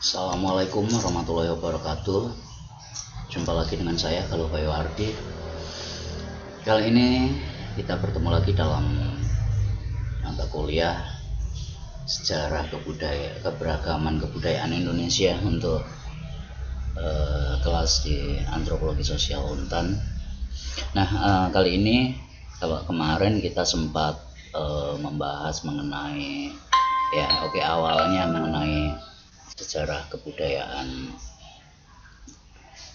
Assalamualaikum warahmatullahi wabarakatuh. Jumpa lagi dengan saya Galuh Bayu Ardi. Kali ini kita bertemu lagi dalam mata kuliah sejarah keberagaman kebudayaan Indonesia untuk kelas di antropologi sosial Untan. Nah, kali ini kalau kemarin kita sempat membahas mengenai awalnya mengenai sejarah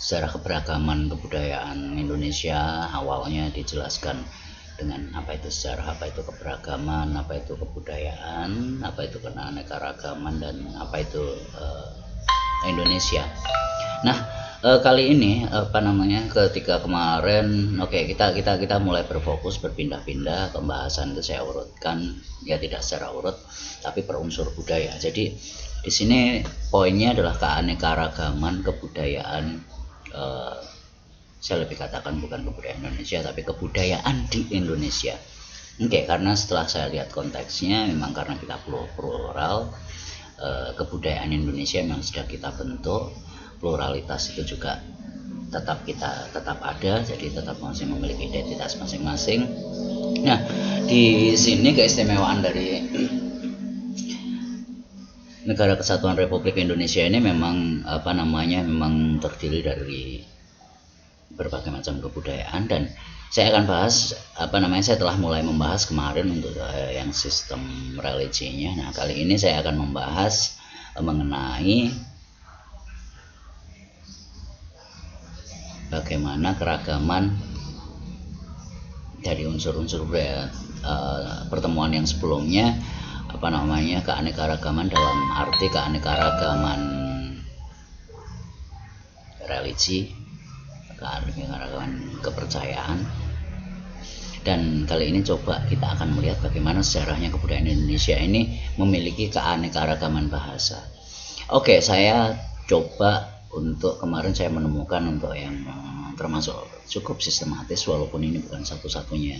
keberagaman kebudayaan Indonesia. Awalnya dijelaskan dengan apa itu sejarah, apa itu keberagaman, apa itu kebudayaan, apa itu keanekaragaman, dan apa itu Indonesia. Nah, kali ini ketika kemarin kita mulai berfokus berpindah-pindah pembahasan itu saya urutkan, ya tidak secara urut tapi per unsur budaya. Jadi di sini poinnya adalah keanekaragaman kebudayaan, saya lebih katakan bukan kebudayaan Indonesia tapi kebudayaan di Indonesia. Karena setelah saya lihat konteksnya, memang karena kita plural, kebudayaan Indonesia memang sudah kita bentuk, pluralitas itu juga tetap ada, jadi tetap masih memiliki identitas masing-masing. Nah, di sini keistimewaan dari Negara Kesatuan Republik Indonesia ini memang memang terdiri dari berbagai macam kebudayaan, dan saya akan bahas saya telah mulai membahas kemarin untuk yang sistem religinya. Nah, kali ini saya akan membahas mengenai bagaimana keragaman dari unsur-unsur budaya. Pertemuan yang sebelumnya keanekaragaman dalam arti keanekaragaman religi, keanekaragaman kepercayaan, dan kali ini coba kita akan melihat bagaimana sejarahnya kebudayaan Indonesia ini memiliki keanekaragaman bahasa. Saya coba untuk kemarin saya menemukan untuk yang termasuk cukup sistematis, walaupun ini bukan satu-satunya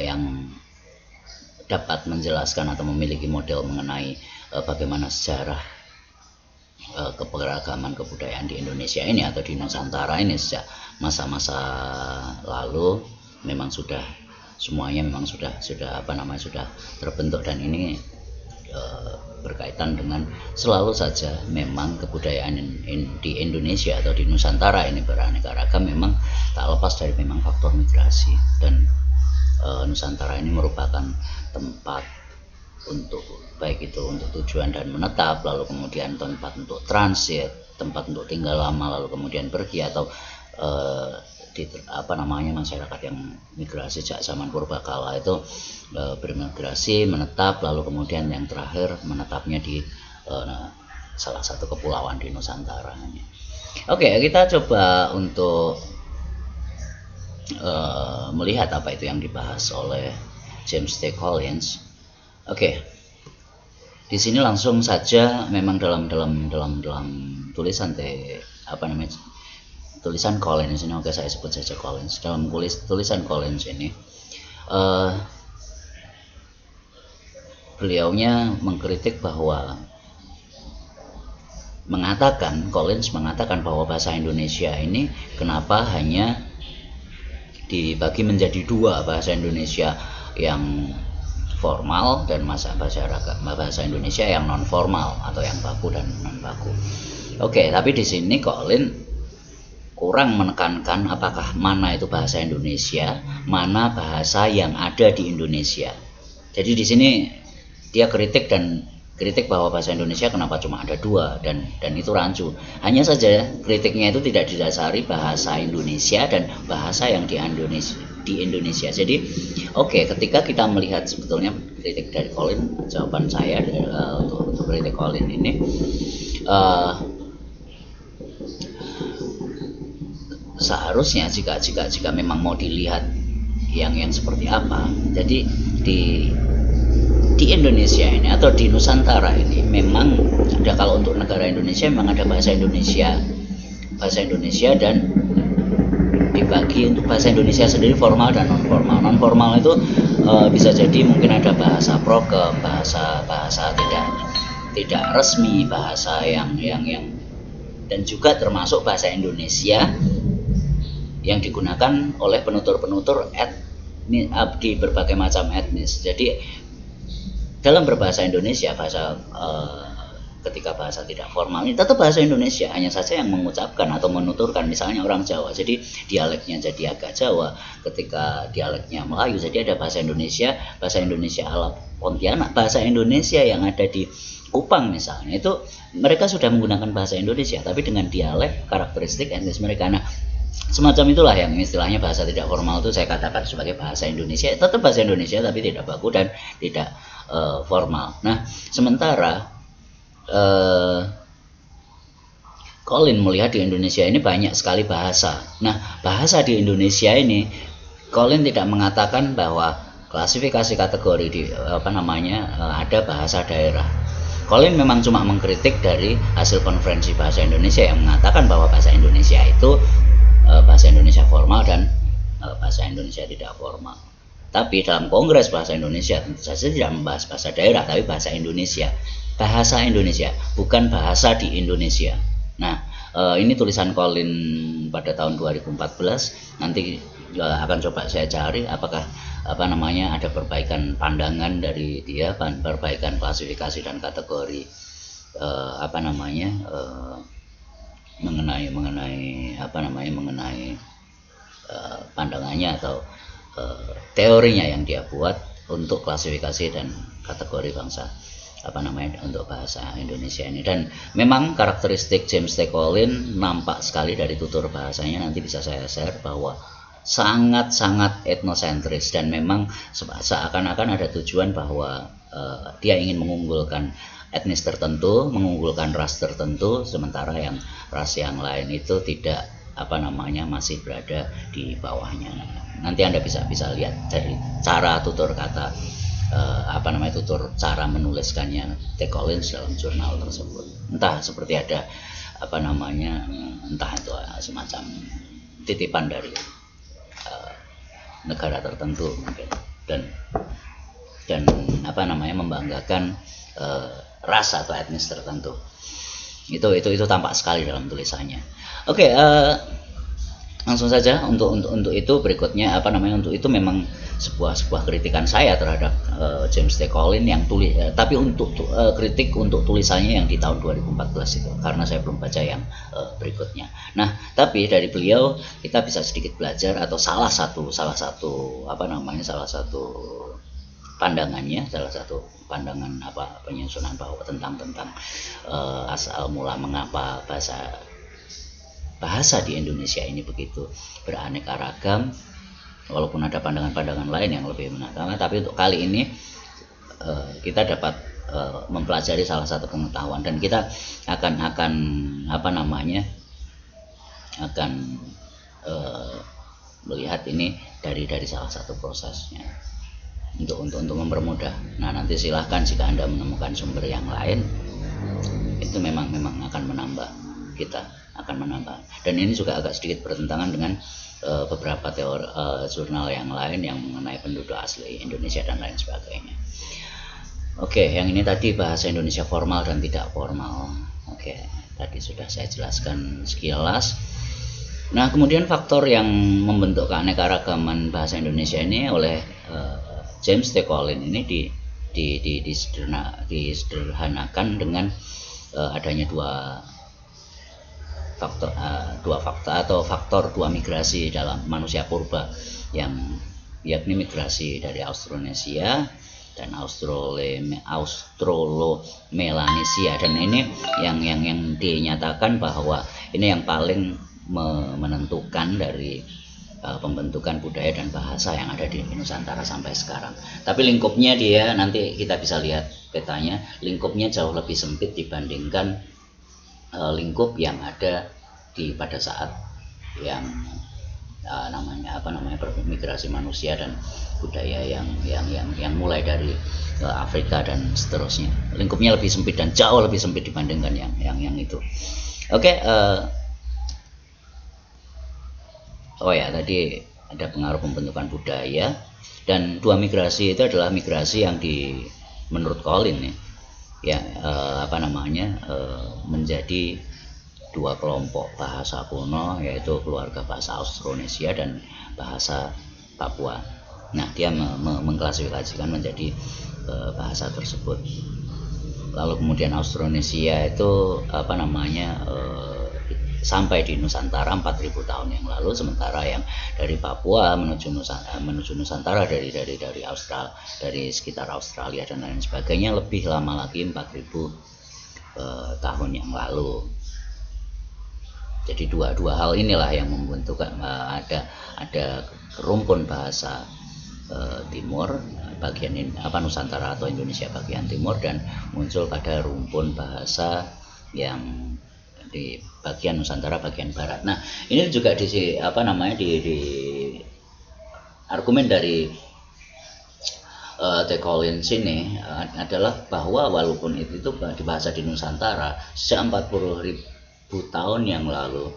yang dapat menjelaskan atau memiliki model mengenai bagaimana sejarah keberagaman kebudayaan di Indonesia ini atau di Nusantara ini sejak masa-masa lalu. Memang semuanya sudah terbentuk, dan ini berkaitan dengan selalu saja memang kebudayaan di Indonesia atau di Nusantara ini beraneka ragam, memang tak lepas dari memang faktor migrasi, dan Nusantara ini merupakan tempat untuk baik itu untuk tujuan dan menetap, lalu kemudian tempat untuk transit, tempat untuk tinggal lama, lalu kemudian pergi, atau masyarakat yang migrasi sejak zaman purbakala itu bermigrasi, menetap, lalu kemudian yang terakhir menetapnya di salah satu kepulauan di Nusantara. Kita coba untuk melihat apa itu yang dibahas oleh James T. Collins. Di sini langsung saja memang dalam tulisan tulisan Collins ini, saya sebut saja Collins. Dalam tulisan Collins ini, beliaunya mengkritik Collins mengatakan bahwa bahasa Indonesia ini kenapa hanya dibagi menjadi dua, bahasa Indonesia yang formal dan bahasa Indonesia yang non formal atau yang baku dan non baku. Tapi di sini Collins kurang menekankan apakah mana itu bahasa Indonesia, mana bahasa yang ada di Indonesia. Jadi di sini dia kritik bahwa bahasa Indonesia kenapa cuma ada dua, dan itu rancu. Hanya saja kritiknya itu tidak didasari bahasa Indonesia dan bahasa yang di Indonesia. Jadi ketika kita melihat sebetulnya kritik dari Collins, jawaban saya untuk kritik Collins ini, seharusnya jika memang mau dilihat yang seperti apa, jadi di Indonesia ini atau di Nusantara ini memang ada, kalau untuk negara Indonesia memang ada bahasa Indonesia dan dibagi untuk bahasa Indonesia sendiri formal dan non formal. Non formal itu bisa jadi mungkin ada bahasa prokem, bahasa tidak tidak resmi, bahasa yang dan juga termasuk bahasa Indonesia yang digunakan oleh penutur-penutur di berbagai macam etnis. Jadi dalam berbahasa Indonesia, ketika bahasa tidak formal ini tetap bahasa Indonesia, hanya saja yang mengucapkan atau menuturkan misalnya orang Jawa, jadi dialeknya jadi agak Jawa. Ketika dialeknya Melayu, jadi ada bahasa Indonesia ala Pontianak, bahasa Indonesia yang ada di Kupang misalnya, itu mereka sudah menggunakan bahasa Indonesia tapi dengan dialek karakteristik etnis mereka. Nah, semacam itulah yang istilahnya bahasa tidak formal itu saya katakan sebagai bahasa Indonesia, tetap bahasa Indonesia tapi tidak baku dan tidak formal. Nah, sementara Colin melihat di Indonesia ini banyak sekali bahasa. Nah, bahasa di Indonesia ini Colin tidak mengatakan bahwa klasifikasi kategori di ada bahasa daerah. Colin memang cuma mengkritik dari hasil konferensi bahasa Indonesia yang mengatakan bahwa bahasa Indonesia itu bahasa Indonesia formal dan bahasa Indonesia tidak formal. Tapi dalam Kongres Bahasa Indonesia tentu saja tidak membahas bahasa daerah, tapi bahasa Indonesia. Bahasa Indonesia, bukan bahasa di Indonesia. Nah, ini tulisan Colin pada tahun 2014. Nanti akan coba saya cari apakah ada perbaikan pandangan dari dia, perbaikan klasifikasi dan kategori mengenai pandangannya atau teorinya yang dia buat untuk klasifikasi dan kategori bangsa untuk bahasa Indonesia ini. Dan memang karakteristik James T. Collins nampak sekali dari tutur bahasanya, nanti bisa saya share, bahwa sangat-sangat etnosentris dan memang seakan-akan ada tujuan bahwa dia ingin mengunggulkan etnis tertentu, mengunggulkan ras tertentu, sementara yang ras yang lain itu tidak masih berada di bawahnya. Nanti Anda bisa lihat dari cara tutur kata tutur cara menuliskannya T. Collins dalam jurnal tersebut. Entah seperti ada entah itu semacam titipan dari negara tertentu mungkin, dan membanggakan ras atau etnis tertentu. Itu tampak sekali dalam tulisannya. Oke, langsung saja untuk itu berikutnya untuk itu memang sebuah kritikan saya terhadap James T. Collins yang tapi untuk kritik untuk tulisannya yang di tahun 2014 itu, karena saya belum baca yang berikutnya. Nah, tapi dari beliau kita bisa sedikit belajar, atau salah satu pandangannya, salah satu pandangan penyusunan bahwa tentang asal mula mengapa bahasa di Indonesia ini begitu beraneka ragam, walaupun ada pandangan-pandangan lain yang lebih menantang. Tapi untuk kali ini kita dapat mempelajari salah satu pengetahuan, dan kita akan melihat ini dari salah satu prosesnya untuk mempermudah. Nah, nanti silahkan jika Anda menemukan sumber yang lain, itu memang akan menambah, kita akan menambah. Dan ini juga agak sedikit bertentangan dengan beberapa teori jurnal yang lain yang mengenai penduduk asli Indonesia dan lain sebagainya. Oke, yang ini tadi bahasa Indonesia formal dan tidak formal. Oke, tadi sudah saya jelaskan sekilas. Nah, kemudian faktor yang membentuk keanekaragaman bahasa Indonesia ini oleh James T. Collins ini disederhanakan dengan adanya dua faktor migrasi dalam manusia purba, yakni migrasi dari Austronesia dan Australomelanesia. Dan ini yang dinyatakan bahwa ini yang paling menentukan dari pembentukan budaya dan bahasa yang ada di Nusantara sampai sekarang. Tapi lingkupnya dia, nanti kita bisa lihat petanya, lingkupnya jauh lebih sempit dibandingkan lingkup yang ada pada saat yang migrasi manusia dan budaya yang mulai dari Afrika dan seterusnya. Lingkupnya lebih sempit dan jauh lebih sempit dibandingkan yang itu. Oke, tadi ada pengaruh pembentukan budaya, dan dua migrasi itu adalah migrasi yang menurut Collins nih, ya menjadi dua kelompok bahasa kuno, yaitu keluarga bahasa Austronesia dan bahasa Papua. Nah, dia mengklasifikasikan menjadi bahasa tersebut. Lalu kemudian Austronesia itu sampai di Nusantara 4000 tahun yang lalu, sementara yang dari Papua menuju Nusantara dari Australia, dari sekitar Australia dan lain sebagainya lebih lama lagi, 4000 tahun yang lalu. Jadi dua hal inilah yang membentuk ada rumpun bahasa timur bagian Nusantara atau Indonesia bagian timur, dan muncul pada rumpun bahasa yang di bagian Nusantara bagian barat. Nah, ini juga di argumen dari T. Collins ini adalah bahwa walaupun itu di bahasa di Nusantara sejak 40.000 tahun yang lalu,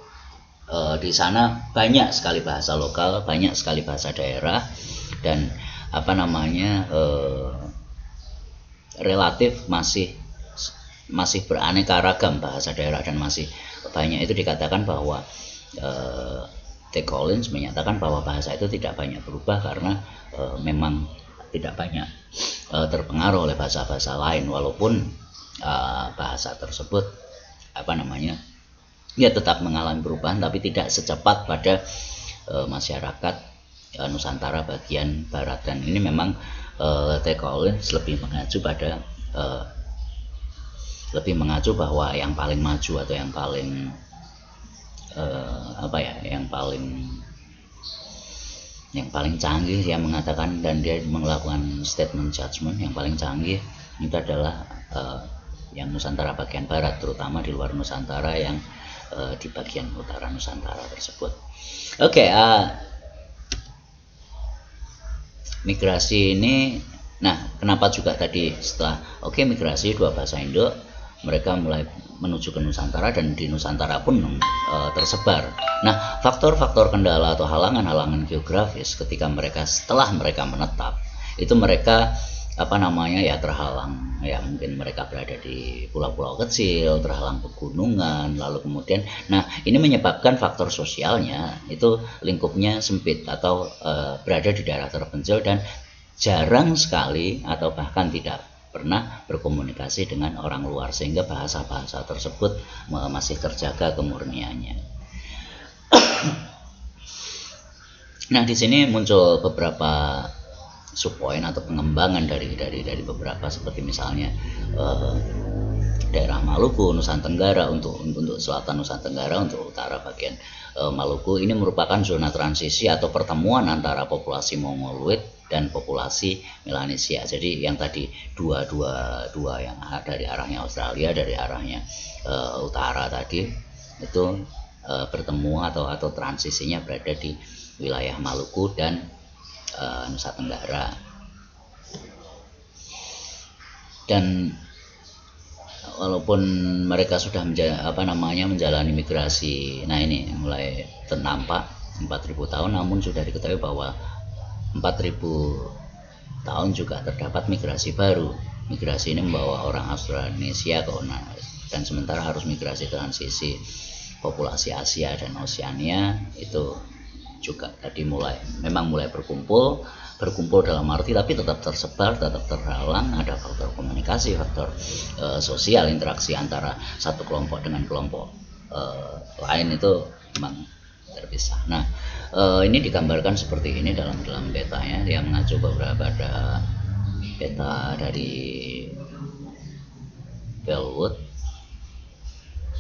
di sana banyak sekali bahasa lokal, banyak sekali bahasa daerah, dan relatif masih beraneka ragam bahasa daerah, dan masih banyak. Itu dikatakan bahwa T. Collins menyatakan bahwa bahasa itu tidak banyak berubah karena memang tidak banyak terpengaruh oleh bahasa-bahasa lain, walaupun bahasa tersebut ya tetap mengalami perubahan, tapi tidak secepat pada masyarakat Nusantara bagian barat. Dan ini memang T. Collins lebih mengacu bahwa yang paling maju atau yang paling yang paling canggih, dia mengatakan, dan dia melakukan statement judgment, yang paling canggih itu adalah yang Nusantara bagian barat, terutama di luar Nusantara yang di bagian utara Nusantara tersebut. Migrasi ini, nah kenapa juga tadi setelah migrasi dua bahasa Indo, mereka mulai menuju ke Nusantara, dan di Nusantara pun tersebar. Nah, faktor-faktor kendala atau halangan-halangan geografis setelah mereka menetap, itu mereka terhalang, ya mungkin mereka berada di pulau-pulau kecil, terhalang pegunungan, lalu kemudian ini menyebabkan faktor sosialnya itu lingkupnya sempit atau berada di daerah terpencil, dan jarang sekali atau bahkan tidak pernah berkomunikasi dengan orang luar, sehingga bahasa-bahasa tersebut masih terjaga kemurniannya. Nah, di sini muncul beberapa subpoin atau pengembangan dari beberapa, seperti misalnya daerah Maluku, Nusa Tenggara, untuk selatan Nusa Tenggara, untuk utara bagian Maluku. Ini merupakan zona transisi atau pertemuan antara populasi Mongoloid dan populasi Melanesia. Jadi yang tadi dua yang dari arahnya Australia, dari arahnya utara tadi, itu bertemu atau transisinya berada di wilayah Maluku dan Nusa Tenggara. Dan walaupun mereka sudah menjalani migrasi, nah ini mulai ternampak 4.000 tahun, namun sudah diketahui bahwa 4.000 tahun juga terdapat migrasi baru. Migrasi ini membawa orang Austronesia ke dan sementara harus migrasi transisi populasi Asia dan Oseania itu juga tadi mulai berkumpul dalam arti, tapi tetap tersebar, tetap terhalang. Ada faktor komunikasi, faktor sosial, interaksi antara satu kelompok dengan kelompok lain itu memang terpisah. Nah, ini digambarkan seperti ini dalam petanya. Dia mengacu pada peta dari Bellwood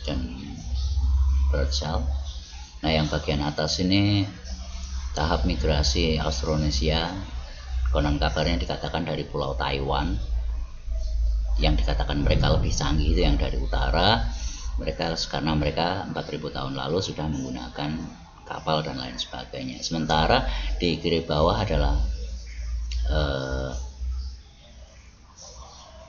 dan Birdsall. Nah, yang bagian atas ini tahap migrasi Austronesia, konon kabarnya dikatakan dari Pulau Taiwan, yang dikatakan mereka lebih canggih itu yang dari utara. Karena mereka 4.000 tahun lalu sudah menggunakan kapal dan lain sebagainya. Sementara di kiri bawah adalah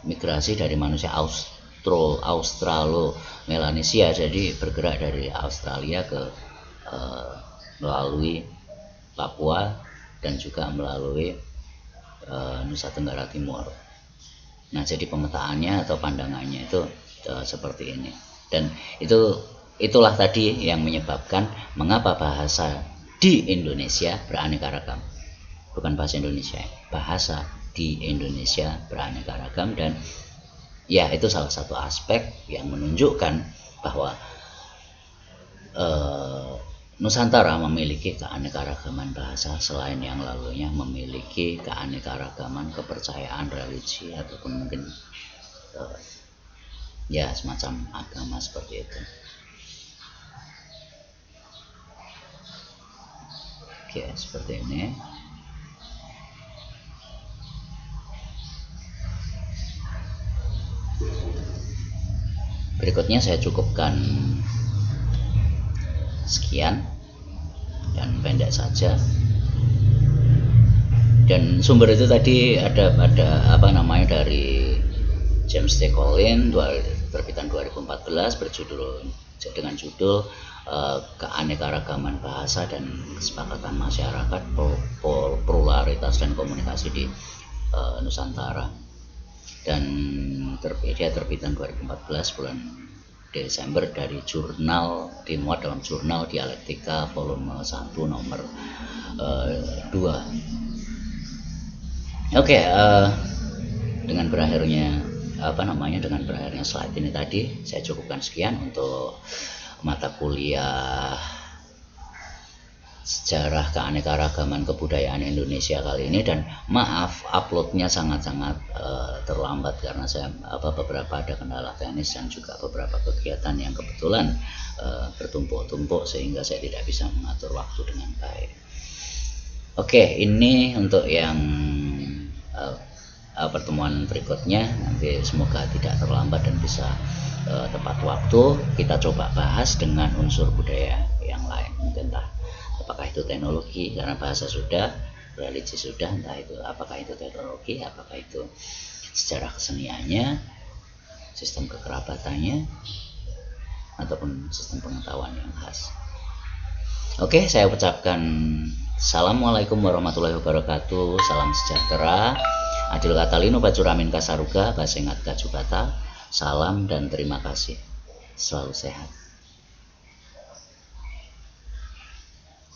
migrasi dari manusia Australo-Melanesia, jadi bergerak dari Australia ke melalui Papua dan juga melalui Nusa Tenggara Timur. Nah, jadi pemetaannya atau pandangannya itu seperti ini. Dan itulah tadi yang menyebabkan mengapa bahasa di Indonesia beraneka ragam. Bukan bahasa Indonesia, bahasa di Indonesia beraneka ragam. Dan ya, itu salah satu aspek yang menunjukkan bahwa Nusantara memiliki keanekaragaman bahasa selain yang lalunya memiliki keanekaragaman kepercayaan religi ataupun mungkin ya semacam agama seperti itu. Oke, seperti ini. Berikutnya saya cukupkan sekian dan pendek saja. Dan sumber itu tadi ada apa namanya dari James T. Collins, terbitan 2014, dengan judul Keanekaragaman Bahasa dan Kesepakatan Masyarakat, Pluralitas dan Komunikasi di Nusantara. Dan dia terbitan 2014 bulan Desember dari dimuat dalam jurnal Dialektika volume 1 nomor 2. Oke, dengan berakhirnya slide ini tadi, saya cukupkan sekian untuk mata kuliah Sejarah Keanekaragaman Kebudayaan Indonesia kali ini. Dan maaf, uploadnya sangat-sangat terlambat karena saya beberapa ada kendala teknis dan juga beberapa kegiatan yang kebetulan bertumpuk-tumpuk sehingga saya tidak bisa mengatur waktu dengan baik. Oke, ini untuk yang pertemuan berikutnya, nanti semoga tidak terlambat dan bisa tepat waktu. Kita coba bahas dengan unsur budaya yang lain, mungkin apakah itu teknologi, karena bahasa sudah, religi sudah, entah itu apakah itu teknologi, apakah itu sejarah keseniannya, sistem kekerabatannya, ataupun sistem pengetahuan yang khas. Oke, saya ucapkan Assalamualaikum warahmatullahi wabarakatuh. Salam sejahtera. Adil Katalino Bacuramin Kasaruga, Basengat Kajubata. Salam dan terima kasih. Selalu sehat.